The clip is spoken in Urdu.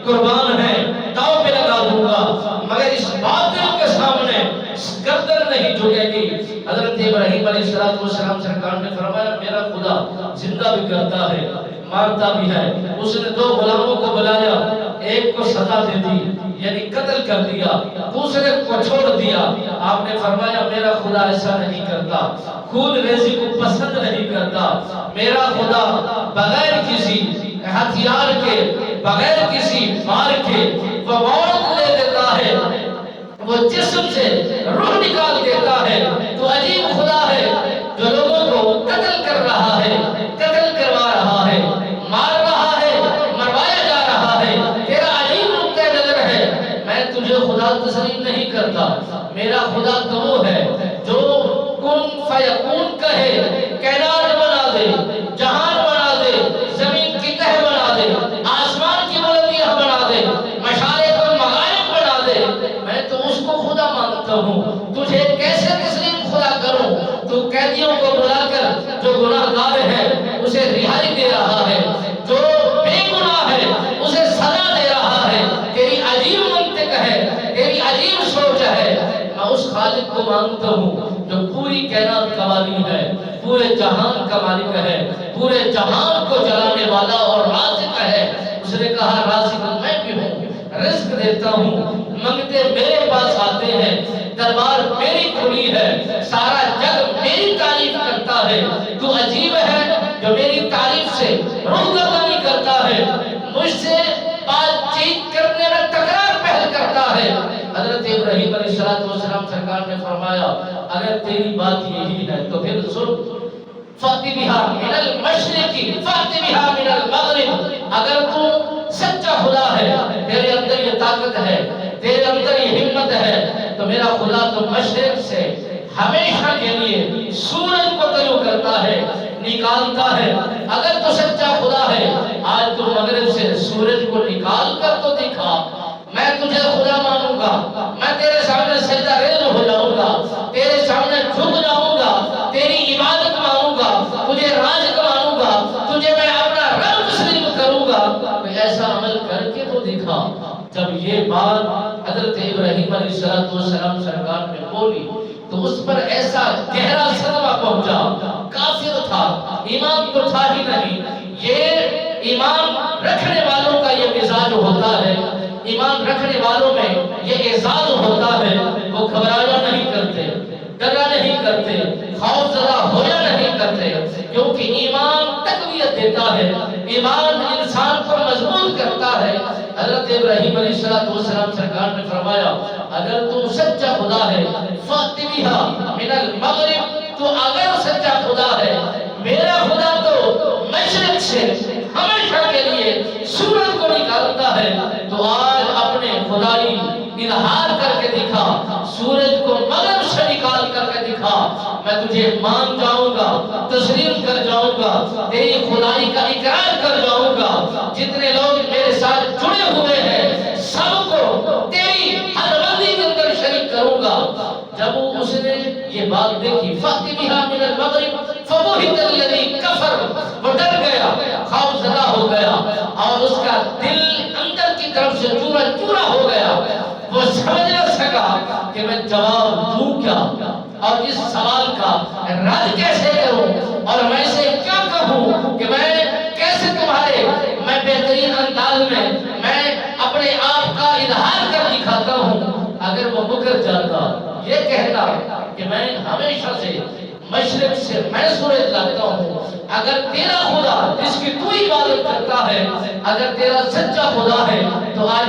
قربان ہیں، داؤ پہ لگا دوں گا، مگر اس باطل کے سامنے گردن نہیں جھکے گی۔ حضرت ابراہیم علیہ السلام سرکار نے فرمایا میرا خدا زندہ بھی کرتا ہے، مارتا بھی ہے۔ اس نے 2 غلاموں کو بلایا، ایک کو سزا دے دی یعنی قتل کر دیا، دوسرے کو چھوڑ دیا۔ آپ نے فرمایا میرا خدا ایسا نہیں کرتا، خون ریزی کو پسند نہیں کرتا۔ میرا خدا بغیر کسی ہتھیار کے، بغیر کسی مار کے وہ موت لے دیتا ہے، وہ جسم سے روح نکال دیتا ہے۔ تو عجیب خدا ہے جو لوگوں کو قتل کر رہا ہے، قتل کروا رہا ہے، مار رہا ہے، مروایا جا رہا ہے۔ تیرا عجیب نقطہ نظر ہے۔ میں تجھے خدا تسلیم نہیں کرتا، میرا خدا تو وہ ہے جو کن فیکون کہے، کائنات بنا دے، جہان بنا دے، زمین کی تہ بنا دے، آسمان کی بلندیاں بنا دے، مشارق اور مغارب بنا دے۔ میں تو اس کو خدا مانتا ہوں، تجھے کیسے تسلیم خدا کروں؟ تو قیدیوں کو بلا کر جو گناہ گار ہے اسے رہائی دے رہا ہے، جو بے گناہ ہے اسے سزا دے رہا ہے۔ تیری عجیب منطق ہے، تیری عجیب سوچ ہے۔ میں اس خالق کو مانتا ہوں جو پوری کائنات کا والی ہے، پورے جہان کا مالک ہے، پورے جہان کو چلانے والا اور رازق ہے۔ اس نے کہا رازق میں بھی ہوں، رزق دیتا ہوں، منگتے میرے پاس آتے ہیں، دربار میری کھلی ہے، سارا جگ میری تعریف کرتا ہے۔ تو عجیب ہے جو میری تعریف سے روگردانی کرتا ہے، مجھ سے بات چیت کرنے میں تکرار پہل کرتا ہے۔ حضرت ابراہیم علیہ السلام سرکار نے فرمایا اگر تیری بات یہی ہے تو پھر سن، فَأْتِ بِهَا مِنَ الْمَشْرِقِ فَأْتِ بِهَا مِنَ الْمَغْرِبِ۔ اگر تو سچا خدا ہے، تیرے اندر یہ طاقت ہے، تیرے اندر یہ ہمت ہے، تو میرا خدا تو مشرق سے ہمیشہ کے لیے سورج کو طلوع کرتا ہے، نکالتا ہے۔ اگر تو سچا خدا ہے آج تو مغرب سے سورج کو نکال کر تو دکھا، میں تجھے خدا مانوں گا، میں تیرے سامنے سجدہ ریز ہو جاؤں گا، تیرے سامنے جھک جاؤں گا، تیری عبادت مانوں گا، تجھے رازق مانوں گا، تجھے میں اپنا رب تسلیم کروں گا۔ ایسا عمل کر کے تو دکھا۔ جب یہ بات حضرت ابراہیم علیہ السلام سرکار نے بولی تو اس پر ایسا گہرا صدمہ پہنچا۔ کافر تھا، ایمان تو تھا ہی نہیں۔ یہ ایمان رکھنے والوں کا یہ مزاج ہوتا ہے، ایمان رکھنے والوں میں یہ اعزاز ہوتا ہے، وہ گھبرایا نہیں کرتے، ڈرا نہیں کرتے، خوف زدہ ہویا نہیں کرتے، کیونکہ ایمان تقویت دیتا ہے، ایمان انسان کو مضبوط کرتا ہے۔ حضرت ابراہیم علیہ السلام سرکار نے فرمایا اگر تو سچا خدا ہے فَأْتِ بِهَا مِنَ الْمَغْرِبِ، تو اگر سچا خدا ہے میرا خدا تو مشرق سے ہمیشہ کے لیے سورج کو نکالتا ہے، تو آج اپنے خدائی اظہار کر کے دکھا، سورج کو مغرب سے نکال کر کے دکھا، میں تجھے مان جاؤں گا، تسلیم کر جاؤں گا، تیری خدائی کا اقرار کر جاؤں گا۔ جتنے لوگ میرے ساتھ جڑے ہوئے ہیں سب کو تیری ہر بندی کے اندر شریک کروں گا۔ جب اس نے یہ بات دیکھی فَأْتِ بِهَا مِنَ الْمَغْرِبِ فَبُهِتَ الَّذِي كَفَرَ، وہ ڈر گیا، خوف زدہ ہو گیا، اور اس کا دل اندر کی طرف سے چورا چورا ہو گیا۔ وہ سمجھ نہ سکا کہ میں جواب دوں کیا اور اس سوال کا رد کیسے کروں، اور میں سے کیا کہوں کہ میں کیسے تمہارے میں بہترین انداز میں اپنے آپ کا اظہار کر دکھاتا ہوں۔ اگر وہ مکر جاتا، یہ کہتا کہ میں ہمیشہ سے مشرق سے میں سورج لاتا ہوں، اگر تیرا خدا جس کی تو عبادت کرتا ہے اگر تیرا سچا خدا ہے تو آج